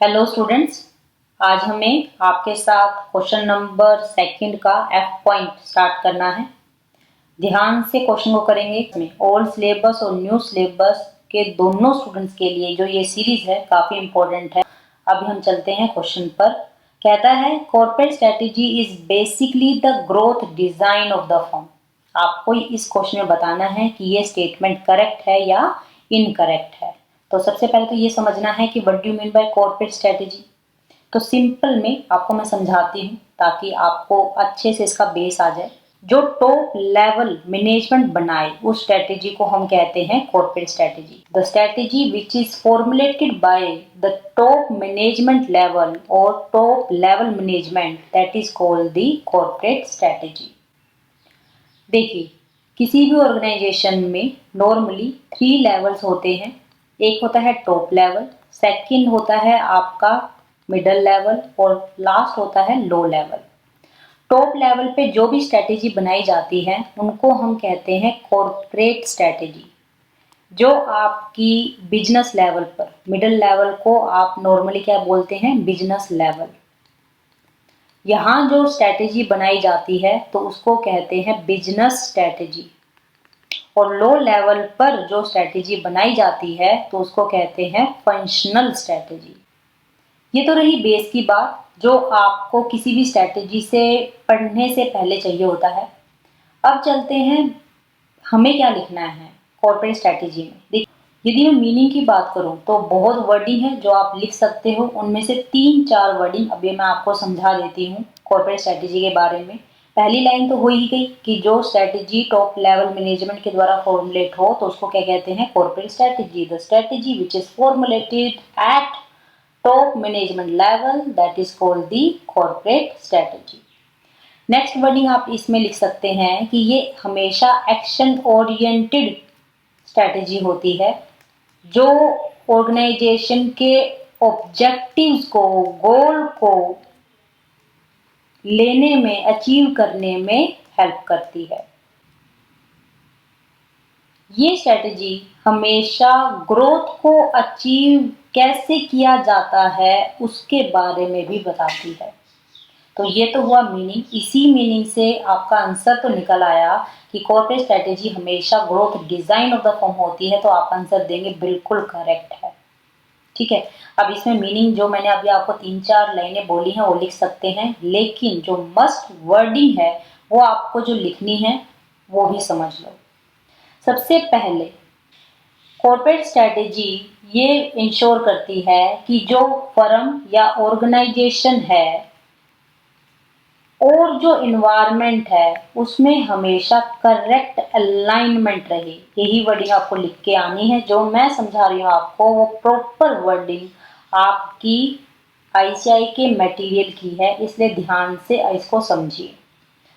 Hello students, आज हमें आपके साथ क्वेश्चन नंबर सेकंड का एफ पॉइंट स्टार्ट करना है। ध्यान से क्वेश्चन को करेंगे। ओल्ड सिलेबस और न्यू सिलेबस के दोनों स्टूडेंट्स के लिए जो ये सीरीज है काफ़ी इंपॉर्टेंट है। अभी हम चलते हैं क्वेश्चन पर। कहता है corporate strategy is basically the growth design of the firm. आपको इस क्वेश्चन में बताना है कि ये स्टेटमेंट करेक्ट है या इनकरेक्ट है। तो सबसे पहले तो ये समझना है कि what do you mean by corporate strategy. तो सिंपल में आपको मैं समझाती हूँ ताकि आपको अच्छे से इसका बेस आ जाए। जो टॉप लेवल मैनेजमेंट बनाए उस स्ट्रेटेजी को हम कहते हैं corporate strategy. The strategy which is formulated by the top management level और top level management that is called the corporate strategy. देखिए, किसी भी ऑर्गेनाइजेशन में नॉर्मली 3 लेवल्स होते हैं। एक होता है टॉप लेवल, सेकंड होता है आपका मिडिल लेवल और लास्ट होता है लो लेवल। टॉप लेवल पे जो भी स्ट्रेटेजी बनाई जाती है उनको हम कहते हैं कॉर्पोरेट स्ट्रेटेजी। जो आपकी बिजनेस लेवल पर, मिडिल लेवल को आप नॉर्मली क्या बोलते हैं, बिजनेस लेवल। यहाँ जो स्ट्रेटेजी बनाई जाती है तो उसको कहते हैं बिजनेस स्ट्रेटेजी, और लो लेवल पर जो स्ट्रेटेजी बनाई जाती है तो उसको कहते हैं फंक्शनल स्ट्रेटेजी। ये तो रही बेस की बात जो आपको किसी भी स्ट्रेटेजी से पढ़ने से पहले चाहिए होता है। अब चलते हैं हमें क्या लिखना है कॉर्पोरेट स्ट्रेटेजी में। देखिए, यदि मैं मीनिंग की बात करूं तो बहुत वर्डिंग है जो आप लिख सकते हो। उनमें से 3-4 वर्डिंग अभी मैं आपको समझा देती हूँ कॉर्पोरेट स्ट्रेटेजी के बारे में। पहली लाइन तो हो ही गई कि जो स्ट्रेटेजी टॉप लेवल मैनेजमेंट के द्वारा फॉर्मुलेट हो तो उसको क्या कहते हैं, corporate strategy. The strategy which is formulated eight top management level that is called the corporate strategy. Next wording आप इसमें लिख सकते हैं कि ये हमेशा एक्शन ओरिएंटेड स्ट्रेटेजी होती है जो ऑर्गेनाइजेशन के ऑब्जेक्टिव्स को, गोल को लेने में, अचीव करने में हेल्प करती है। ये स्ट्रेटेजी हमेशा ग्रोथ को अचीव कैसे किया जाता है उसके बारे में भी बताती है। तो ये तो हुआ मीनिंग। इसी मीनिंग से आपका आंसर तो निकल आया कि कॉर्पोरेट स्ट्रेटेजी हमेशा growth design of the firm होती है, तो आप आंसर देंगे बिल्कुल करेक्ट है। ठीक है, अब इसमें मीनिंग जो मैंने अभी आपको 3-4 लाइनें बोली हैं वो लिख सकते हैं, लेकिन जो मस्ट वर्डिंग है वो आपको जो लिखनी है वो भी समझ लो। सबसे पहले कॉर्पोरेट स्ट्रेटेजी ये इंश्योर करती है कि जो फर्म या ऑर्गेनाइजेशन है और जो इन्वायरमेंट है उसमें हमेशा करेक्ट अलाइनमेंट रहे। यही वर्डिंग आपको लिख के आनी है। जो मैं समझा रही हूँ आपको वो प्रॉपर वर्डिंग आपकी आईसीआई के मटेरियल की है, इसलिए ध्यान से इसको समझिए।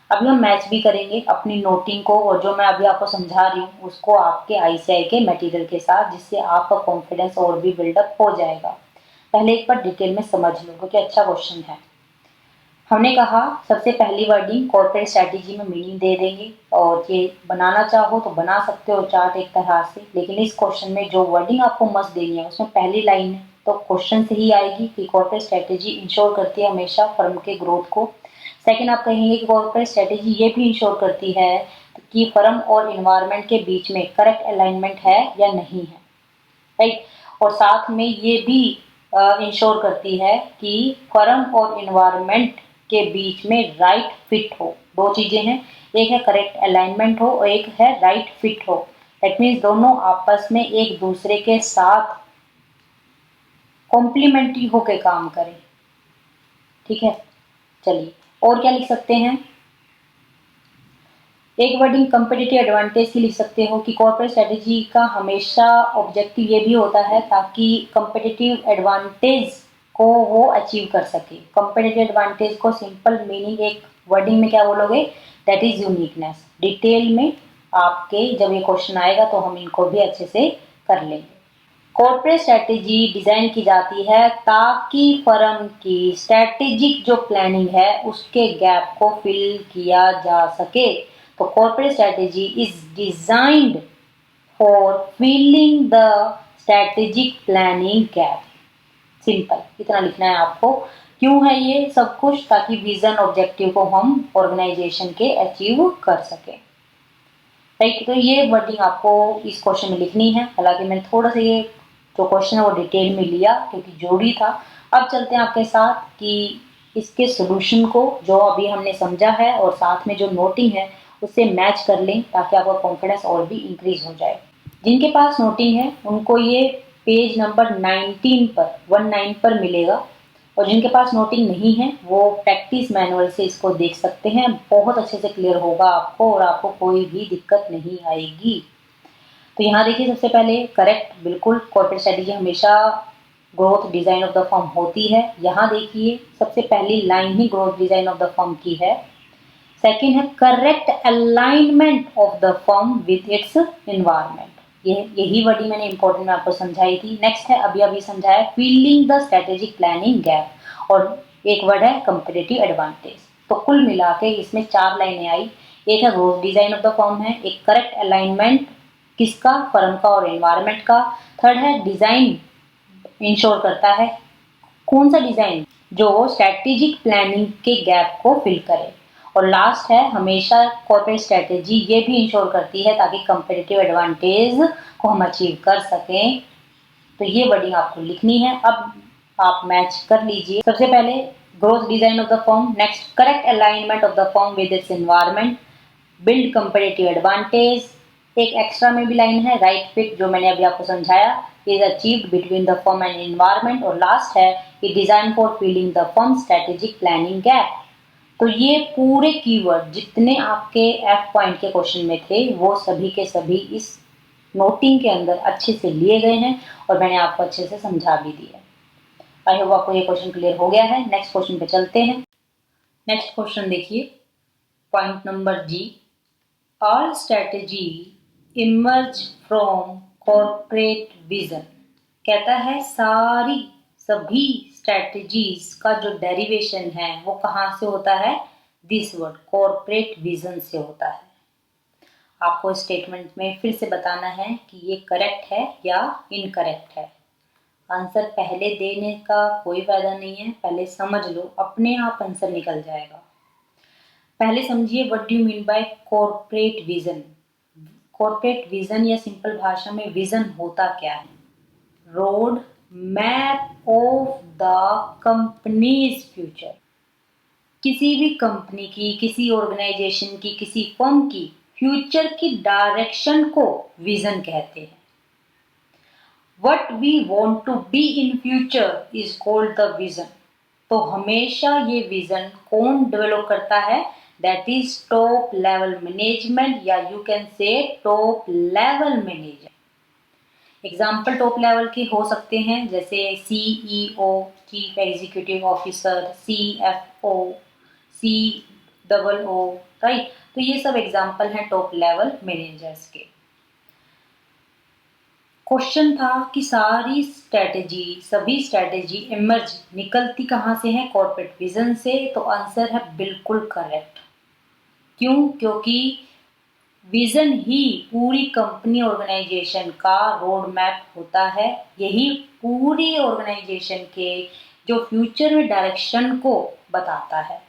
अभी हम मैच भी करेंगे अपनी नोटिंग को और जो मैं अभी आपको समझा रही हूँ उसको आपके आईसीआई के मटेरियल के साथ, जिससे आपका कॉन्फिडेंस और भी बिल्डअप हो जाएगा। पहले एक बार डिटेल में समझ लो क्योंकि अच्छा क्वेश्चन है। हमने कहा सबसे पहली वर्डिंग कॉर्पोरेट स्ट्रेटेजी में मीनिंग दे देंगे, और ये बनाना चाहो तो बना सकते हो चार्ट एक तरह से, लेकिन इस क्वेश्चन में जो वर्डिंग आपको मस्ट देनी है उसमें पहली लाइन है तो क्वेश्चन से ही आएगी कि कॉर्पोरेट स्ट्रेटेजी इंश्योर करती है हमेशा फर्म के ग्रोथ को। सेकेंड आप कहेंगे कि कॉर्पोरेट स्ट्रेटेजी ये भी इंश्योर करती है कि फर्म और इन्वायरमेंट के बीच में करेक्ट अलाइनमेंट है या नहीं है, राइट। और साथ में ये भी इंश्योर करती है कि फर्म और इन्वायरमेंट के बीच में राइट फिट हो। दो चीजें हैं, एक है करेक्ट अलाइनमेंट हो और एक है राइट फिट हो। दैट मीन्स दोनों आपस में एक दूसरे के साथ कॉम्प्लीमेंट्री होकर काम करें। ठीक है, चलिए और क्या लिख सकते हैं। एक वर्डिंग कंपेटिटिव एडवांटेज की लिख सकते हो कि कॉर्पोरेट स्ट्रेटेजी का हमेशा ऑब्जेक्टिव ये भी होता है ताकि कंपेटिटिव एडवांटेज को वो अचीव कर सके। कंपेटिटिव एडवांटेज को सिंपल मीनिंग एक वर्डिंग में क्या बोलोगे, दैट इज यूनिकनेस। डिटेल में आपके जब ये क्वेश्चन आएगा तो हम इनको भी अच्छे से कर लेंगे। कॉर्पोरेट स्ट्रेटेजी डिजाइन की जाती है ताकि फर्म की स्ट्रेटेजिक जो प्लानिंग है उसके गैप को फिल किया जा सके। तो corporate strategy is designed for filling the strategic planning gap. Simple इतना लिखना है आपको। क्यों है ये सब कुछ? ताकि विजन ऑब्जेक्टिव को हम ऑर्गेनाइजेशन के अचीव कर सके। राइट, तो ये वर्डिंग आपको इस क्वेश्चन में लिखनी है। हालांकि मैंने थोड़ा सा ये जो क्वेश्चन है वो डिटेल में लिया क्योंकि जरूरी था। अब चलते हैं आपके साथ कि इसके सोल्यूशन को जो अभी हमने समझा है और साथ में जो नोटिंग है उससे मैच कर लें ताकि आपका कॉन्फिडेंस और भी इंक्रीज हो जाए। जिनके पास नोटिंग है उनको ये पेज नंबर 19 पर 19 पर मिलेगा, और जिनके पास नोटिंग नहीं है वो प्रैक्टिस मैनुअल से इसको देख सकते हैं। बहुत अच्छे से क्लियर होगा आपको और आपको कोई भी दिक्कत नहीं आएगी। तो यहाँ देखिए, सबसे पहले करेक्ट बिल्कुल कॉर्पोरेट स्ट्रेटेजी हमेशा growth design of the firm होती है। यहाँ देखिए सबसे पहली line he growth design of the firm की है। सेकंड है correct alignment of the firm with its environment. यही वर्डिंग मैंने इंपॉर्टेंट में आपको समझाई थी। नेक्स्ट है अभी समझाया fielding the strategic planning gap, और एक वर्ड है कंपेटिटिव एडवांटेज। तो कुल मिला के इसमें 4 लाइनें आई। एक है growth design of the firm है, एक करेक्ट अलाइनमेंट किसका, फर्म का और एनवायरनमेंट का। थर्ड है डिजाइन इंश्योर करता है, कौन सा डिजाइन, जो स्ट्रेटेजिक प्लानिंग के गैप को फिल करे। और लास्ट है हमेशा कॉर्पोरेट स्ट्रेटेजी ये भी इंश्योर करती है ताकि कंपेटिटिव एडवांटेज को हम अचीव कर सकें। तो ये वर्डिंग आपको लिखनी है। अब आप मैच कर लीजिए। सबसे पहले growth design of the firm, next correct alignment of the firm with its environment, build competitive advantage. एक एक्स्ट्रा में भी लाइन है राइट फिट, जो मैंने अभी आपको समझाया, is achieved between the firm and environment. और लास्ट है कि design for fielding the firm strategic planning gap. तो ये पूरे कीवर्ड जितने आपके एफ पॉइंट के क्वेश्चन में थे वो सभी के सभी इस नोटिंग के अंदर अच्छे से लिए गए हैं और मैंने आपको अच्छे से समझा भी दिया। आई होप आपको ये क्वेश्चन क्लियर हो गया है। नेक्स्ट क्वेश्चन पे चलते हैं। नेक्स्ट क्वेश्चन देखिए, point number G, all strategy emerge from corporate vision. कहता है सभी स्ट्रेटजीज का जो डेरिवेशन है वो कहाँ से होता है, दिस वर्ड कॉर्पोरेट विजन से होता है। आपको स्टेटमेंट में फिर से बताना है कि ये करेक्ट है या इनकरेक्ट है। आंसर पहले देने का कोई फायदा नहीं है, पहले समझ लो, अपने आप आंसर निकल जाएगा। पहले समझिए what do you mean by corporate vision. Corporate vision या सिंपल भाषा में विजन होता क्या है, road map of the companies future. किसी भी कंपनी की, किसी ऑर्गेनाइजेशन की, किसी फर्म की फ्यूचर की डायरेक्शन को विजन कहते हैं। What we want to be in future is called the vision. तो हमेशा ये विजन कौन डेवलप करता है, that is top level management, या you can say top level manager. Example top level के हो सकते हैं जैसे CEO, chief executive officer, CFO, COO, right. तो ये सब एग्जाम्पल हैं टॉप लेवल मैनेजर्स के। क्वेश्चन था कि सभी स्ट्रेटेजी इमर्ज निकलती कहाँ से है, कॉर्पोरेट विजन से। तो आंसर है बिल्कुल करेक्ट। क्यों? क्योंकि विजन ही पूरी कंपनी ऑर्गेनाइजेशन का रोड मैप होता है। यही पूरी ऑर्गेनाइजेशन के जो फ्यूचर में डायरेक्शन को बताता है।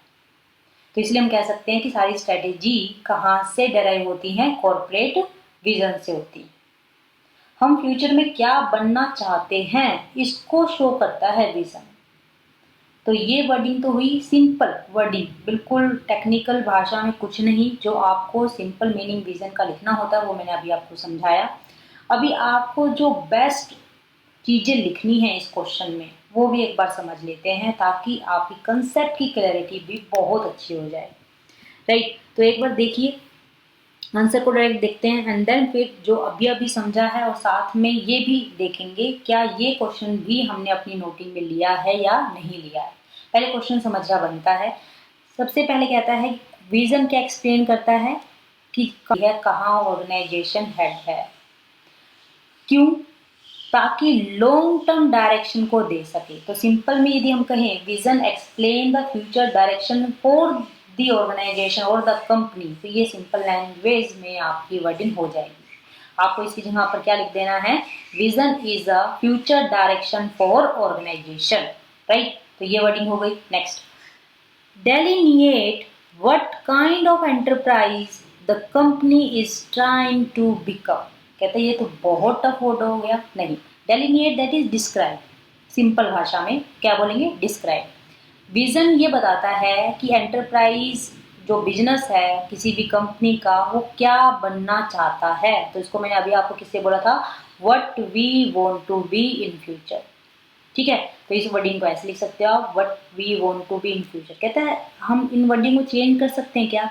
तो इसलिए हम कह सकते हैं कि सारी स्ट्रेटेजी कहाँ से डेराइव होती हैं, कॉर्पोरेट विजन से होती है। हम फ्यूचर में क्या बनना चाहते हैं इसको शो करता है विजन। तो ये वर्डिंग तो हुई सिंपल वर्डिंग, बिल्कुल टेक्निकल भाषा में कुछ नहीं। जो आपको सिंपल मीनिंग विजन का लिखना होता है वो मैंने अभी आपको समझाया। अभी आपको जो बेस्ट चीजें लिखनी है इस क्वेश्चन में वो भी एक बार समझ लेते हैं ताकि आपकी कंसेप्ट की क्लैरिटी भी बहुत अच्छी हो जाए। राइट, तो एक बार देखिए आंसर को डायरेक्ट देखते हैं एंड देन फिर जो अभी समझा है और साथ में ये भी देखेंगे क्या ये क्वेश्चन भी हमने अपनी नोटिंग में लिया है या नहीं लिया है। पहले क्वेश्चन समझना बनता है। सबसे पहले कहता है विजन क्या एक्सप्लेन करता है कि कहाँ ऑर्गेनाइजेशन हेड है, क्यों, ताकि लॉन्ग टर्म डायरेक्शन को दे सके। तो सिंपल में यदि हम कहें vision explain the future direction for the organisation और द कंपनी, तो ये सिंपल लैंग्वेज में आपकी वर्डिंग हो जाएगी। आपको इसकी जगह पर क्या लिख देना है, vision is a future direction for organisation, right. तो ये वर्डिंग हो गई। Next, delineate what kind of enterprise the company is trying to become. कहते हैं ये तो बहुत टफ वर्ड हो गया। नहीं, delineate that is describe. Simple भाषा में क्या बोलेंगे, डिस्क्राइब। विजन ये बताता है कि एंटरप्राइज जो बिजनेस है किसी भी कंपनी का, वो क्या बनना चाहता है। तो इसको मैंने अभी आपको किससे बोला था, what we want to be in future, ठीक है। तो इस वर्डिंग को ऐसे लिख सकते हो आप, what we want to be in future. कहता है हम इन वर्डिंग को चेंज कर सकते हैं क्या।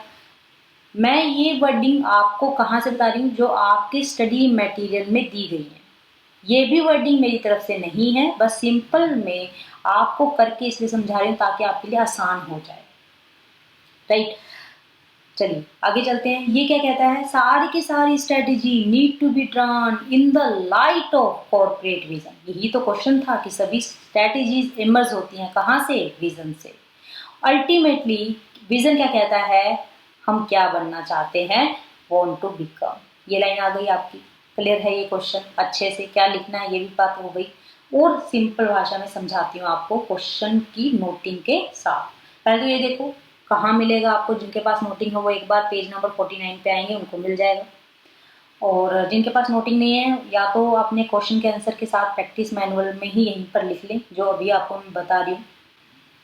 मैं ये वर्डिंग आपको कहाँ से बता रही हूँ, जो आपके स्टडी मटेरियल में दी गई है। ये भी वर्डिंग मेरी तरफ से नहीं है, बस सिंपल में आपको करके इसलिए समझा रही हूँ ताकि आपके लिए आसान हो जाए, राइट। चलिए आगे चलते हैं। ये क्या कहता है, सारी की सारी strategy need to be drawn in the light of corporate vision. यही तो क्वेश्चन था कि सभी स्ट्रेटेजीज इमर्ज होती हैं कहाँ से, विजन से। अल्टीमेटली विजन क्या कहता है, हम क्या बनना चाहते हैं, वांट टू बिकम। ये लाइन आ गई आपकी, क्लियर है ये क्वेश्चन। अच्छे से क्या लिखना है ये भी बात हो गई। और सिंपल भाषा में समझाती हूँ आपको क्वेश्चन की नोटिंग के साथ। पहले तो ये देखो कहाँ मिलेगा आपको, जिनके पास नोटिंग है वो एक बार पेज नंबर 49 पे आएंगे, उनको मिल जाएगा। और जिनके पास नोटिंग नहीं है, या तो अपने क्वेश्चन के आंसर के साथ प्रैक्टिस मैनुअल में ही यहीं पर लिख लें, जो अभी आपको मैं बता रही हूँ।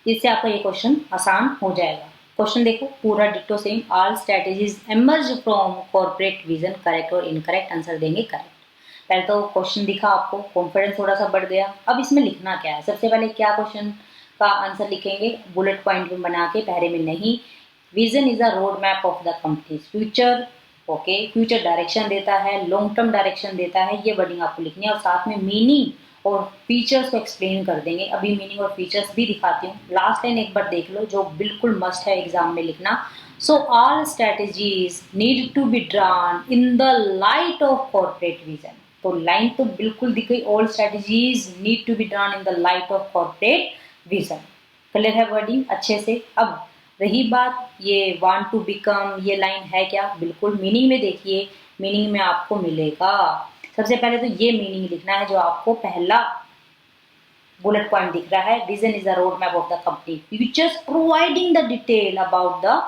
इससे आपका ये क्वेश्चन आसान हो जाएगा। क्वेश्चन देखो पूरा ditto same, all strategies emerge from corporate vision, correct और इनकरेक्ट आंसर देंगे करेक्ट। पहले तो क्वेश्चन दिखा आपको, कॉन्फिडेंस थोड़ा सा बढ़ गया। अब इसमें लिखना क्या है, सबसे पहले क्या क्वेश्चन का आंसर लिखेंगे, बुलेट पॉइंट में बना के, पहले में नहीं। Vision is a road map of the companies future, okay. Future direction देता है, लॉन्ग टर्म डायरेक्शन देता है, ये वर्डिंग आपको लिखनी है। और साथ में मीनिंग और फीचर्स को एक्सप्लेन कर देंगे। अभी मीनिंग और फीचर्स भी दिखाती हूँ। लास्ट लाइन एक बार देख लो, जो बिल्कुल मस्ट है एग्जाम में लिखना। So all strategies need to be drawn in the light of corporate vision. तो लाइन तो बिल्कुल दिख गई, all strategies need to be drawn in the light of corporate vision. Clear है वर्डिंग अच्छे से। अब रही बात ये वांट टू बिकम, ये लाइन है क्या, बिल्कुल मीनिंग में देखिए। मीनिंग में आपको मिलेगा, सबसे पहले तो ये मीनिंग लिखना है जो आपको पहला बुलेट पॉइंट दिख रहा है, vision is the road map of the company futures providing the detail about the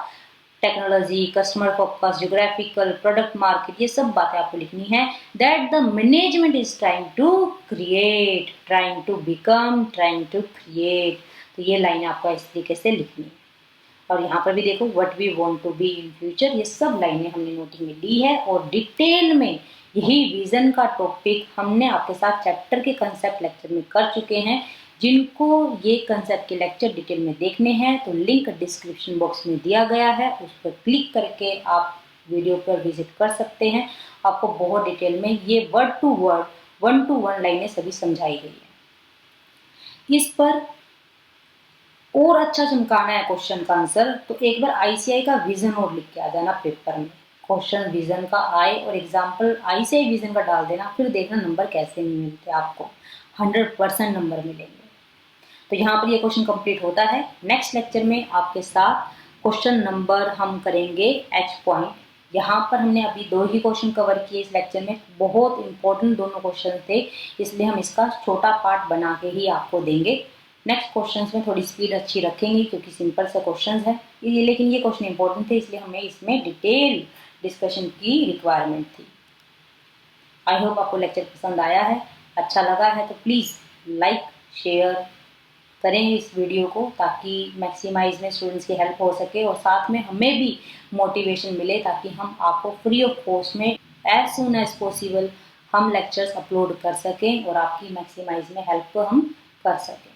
technology, customer focus, geographical, product market, ये सब बातें आपको लिखनी है। That the management is trying to create, trying to become, trying to create. तो ये line आपको इस तरीके से लिखनी है। और यहाँ पर भी देखो what we want to be in future, ये सब लाइनें हमने नोटिंग में ली है। और डिटेल में यही विजन का टॉपिक हमने आपके साथ चैप्टर के कंसेप्ट लेक्चर में कर चुके हैं। जिनको ये कंसेप्ट के लेक्चर डिटेल में देखने हैं तो लिंक डिस्क्रिप्शन बॉक्स में दिया गया है, उस पर क्लिक करके आप वीडियो पर विजिट कर सकते हैं। आपको बहुत डिटेल में ये वर्ड टू वर्ड 1 to 1 लाइनें सभी समझाई गई है। इस पर और अच्छा चमकाना है क्वेश्चन का आंसर, तो एक बार आईसीआई का विजन और लिख के आ जाना पेपर में। क्वेश्चन विजन का आए और एग्जाम्पल आईसीआई विजन का डाल देना, फिर देखना नंबर कैसे मिलते हैं आपको। 100% नंबर मिलेंगे। तो यहाँ पर ये क्वेश्चन कंप्लीट होता है। नेक्स्ट लेक्चर में आपके साथ क्वेश्चन नंबर हम करेंगे एच पॉइंट। यहाँ पर हमने अभी 2 ही क्वेश्चन कवर किए इस लेक्चर में, बहुत इंपॉर्टेंट दोनों क्वेश्चन थे, इसलिए हम इसका छोटा पार्ट बना के ही आपको देंगे। नेक्स्ट क्वेश्चंस में थोड़ी स्पीड अच्छी रखेंगे क्योंकि सिंपल से क्वेश्चंस है, लेकिन ये क्वेश्चन इंपॉर्टेंट थे इसलिए हमें इसमें डिटेल डिस्कशन की रिक्वायरमेंट थी। आई होप आपको लेक्चर पसंद आया है, अच्छा लगा है तो प्लीज़ लाइक शेयर करें इस वीडियो को, ताकि मैक्सिमाइज में स्टूडेंट्स की हेल्प हो सके और साथ में हमें भी मोटिवेशन मिले, ताकि हम आपको फ्री ऑफ कॉस्ट में एज सून एज पॉसिबल हम लेक्चर्स अपलोड कर सकें और आपकी मैक्सिमाइज में हेल्प हम कर सकें।